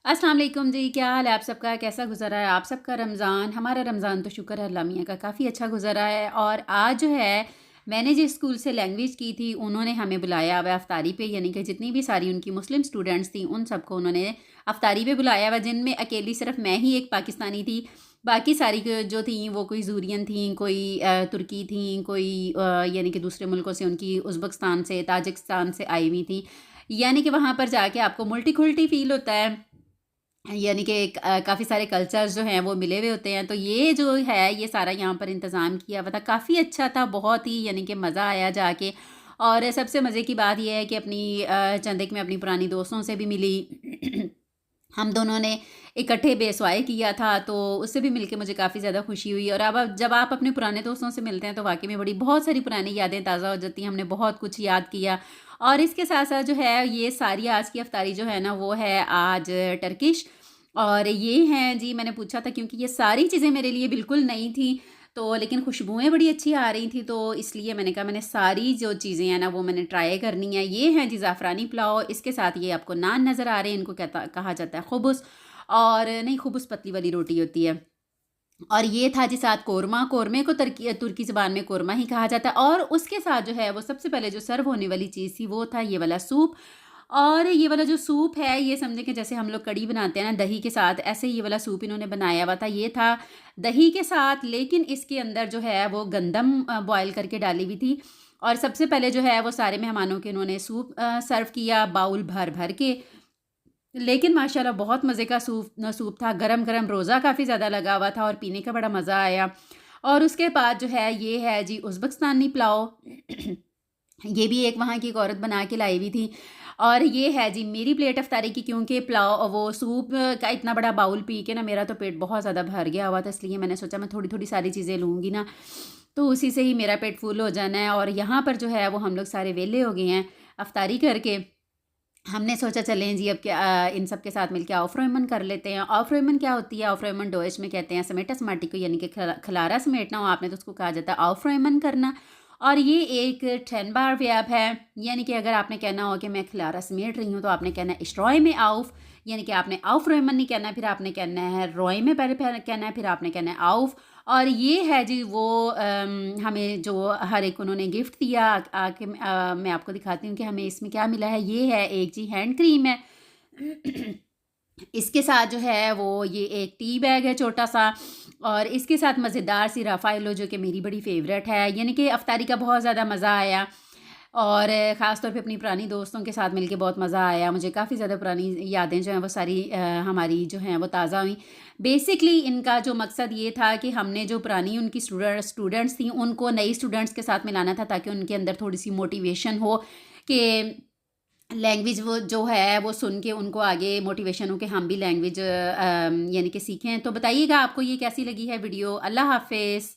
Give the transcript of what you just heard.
अस्सलाम वालेकुम जी, क्या हाल है आप सबका? कैसा गुज़रा है आप सबका रमज़ान? हमारा रमज़ान तो शुक्र है अल्लाह मियाँ का काफ़ी अच्छा गुज़रा है। और आज जो है मैंने जिस स्कूल से लैंग्वेज की थी उन्होंने हमें बुलाया हुआ है अफ़तारी पे, यानी कि जितनी भी सारी उनकी मुस्लिम स्टूडेंट्स थी उन सबको उन्होंने अफ़तारी पे बुलाया हुआ, जिनमें अकेली सिर्फ़ मैं ही एक पाकिस्तानी थी। बाकी सारी जो थी वो कोई ज़ूरियन थी, कोई तुर्की थी, कोई यानी कि दूसरे मुल्कों से, उनकी उज़्बेकिस्तान से, ताजिकिस्तान से आई हुई थी। यानी कि वहाँ पर जाके आपको मल्टीकुल्टी फ़ील होता है, यानी कि काफ़ी सारे कल्चर्स जो हैं वो मिले हुए होते हैं। तो ये जो है ये सारा यहाँ पर इंतज़ाम किया हुआ था, काफ़ी अच्छा था, बहुत ही यानी कि मज़ा आया जाके। और सबसे मज़े की बात ये है कि अपनी चंद एक मैं अपनी पुरानी दोस्तों से भी मिली। हम दोनों ने इकट्ठे बेसवाई किया था, तो उससे भी मिलके मुझे काफ़ी ज़्यादा खुशी हुई। और अब जब आप अपने पुराने दोस्तों से मिलते हैं तो वाक़ई में बड़ी बहुत सारी पुरानी यादें ताज़ा हो जाती हैं। हमने बहुत कुछ याद किया। और इसके साथ-साथ जो है ये सारी आज की इफ्तारी जो है ना वो है आज टर्किश। और ये हैं जी, मैंने पूछा था क्योंकि ये सारी चीज़ें मेरे लिए बिल्कुल नई थी, तो लेकिन खुशबुएँ बड़ी अच्छी आ रही थी, तो इसलिए मैंने कहा मैंने सारी जो चीज़ें हैं ना वो मैंने ट्राई करनी है। ये हैं जी ज़ाफ़रानी पुलाव, इसके साथ ये आपको नान नज़र आ रहे हैं, इनको कहा जाता है खुबुस। और नहीं, खुबुस पतली वाली रोटी होती है। और ये था जी साथ कोरमा, कोरमे को तुर्की ज़बान में कोरमा ही कहा जाता है। और उसके साथ जो है वो सबसे पहले जो सर्व होने वाली चीज़ थी वो था ये वाला सूप। और ये वाला जो सूप है ये समझें कि जैसे हम लोग कढ़ी बनाते हैं ना दही के साथ, ऐसे ये वाला सूप इन्होंने बनाया हुआ था। ये था दही के साथ, लेकिन इसके अंदर जो है वो गंदम बॉयल करके डाली हुई थी। और सबसे पहले जो है वो सारे मेहमानों के इन्होंने सूप सर्व किया बाउल भर-भर के। लेकिन माशाल्लाह बहुत मज़े का सूप था, गरम-गरम, रोज़ा काफ़ी ज़्यादा लगा हुआ था और पीने का बड़ा मज़ा आया। और उसके बाद जो है ये है जी उज़्बेकिस्तानी पुलाव। ये भी एक वहाँ की एक औरत बना के लाई हुई थी। और ये है जी मेरी प्लेट इफ्तारी की, क्योंकि पुलाव वो सूप का इतना बड़ा बाउल पी के ना मेरा तो पेट बहुत ज़्यादा भर गया हुआ था, इसलिए मैंने सोचा मैं थोड़ी-थोड़ी सारी चीज़ें लूँगी ना, तो उसी से ही मेरा पेट फुल हो जाना है। और यहाँ पर जो है वो हम लोग सारे वेले हो गए हैं इफ्तारी करके। हमने सोचा चलें जी अब क्या इन सब के साथ मिलके औफ्रोइमन कर लेते हैं। औफ्रोइमन क्या होती है? औफ्रोइमन डोइश में कहते हैं समेटा-समाटी को, यानी कि खलारा समेटना हो आपने तो उसको कहा जाता है औफ्रोइमन करना। और ये एक 10 बार वर्ब है, यानी कि अगर आपने कहना हो कि मैं खलारा समेट रही हूँ तो आपने कहना है इश रोए में आउफ, यानी कि आपने औफ्रोइमन नहीं कहना है, फिर आपने कहना है रोए में पहले कहना है, फिर आपने कहना है आउफ। और ये है जी वो हमें जो हर एक उन्होंने गिफ्ट दिया। आके मैं आपको दिखाती हूँ कि हमें इसमें क्या मिला है। ये है एक जी हैंड क्रीम है। इसके साथ जो है वो ये एक टी बैग है छोटा-सा। और इसके साथ मज़ेदार सी राफ़ाएलो जो कि मेरी बड़ी फ़ेवरेट है, यानी कि अफ़्तारी का बहुत ज़्यादा मज़ा आया। और ख़ास तौर पे अपनी पुरानी दोस्तों के साथ मिलके बहुत मज़ा आया। मुझे काफ़ी ज़्यादा पुरानी यादें जो हैं वो सारी हमारी जो हैं वो ताज़ा हुई। बेसिकली इनका जो मकसद ये था कि हमने जो पुरानी उनकी स्टूडेंट्स थी उनको नई स्टूडेंट्स के साथ मिलाना था, ताकि उनके अंदर थोड़ी-सी मोटिवेशन हो कि लैंग्वेज वो जो है वो सुन के उनको आगे मोटिवेशन हो कि हम भी लैंग्वेज यानी कि सीखें। तो बताइएगा आपको ये कैसी लगी है वीडियो। अल्लाह हाफ़िज़।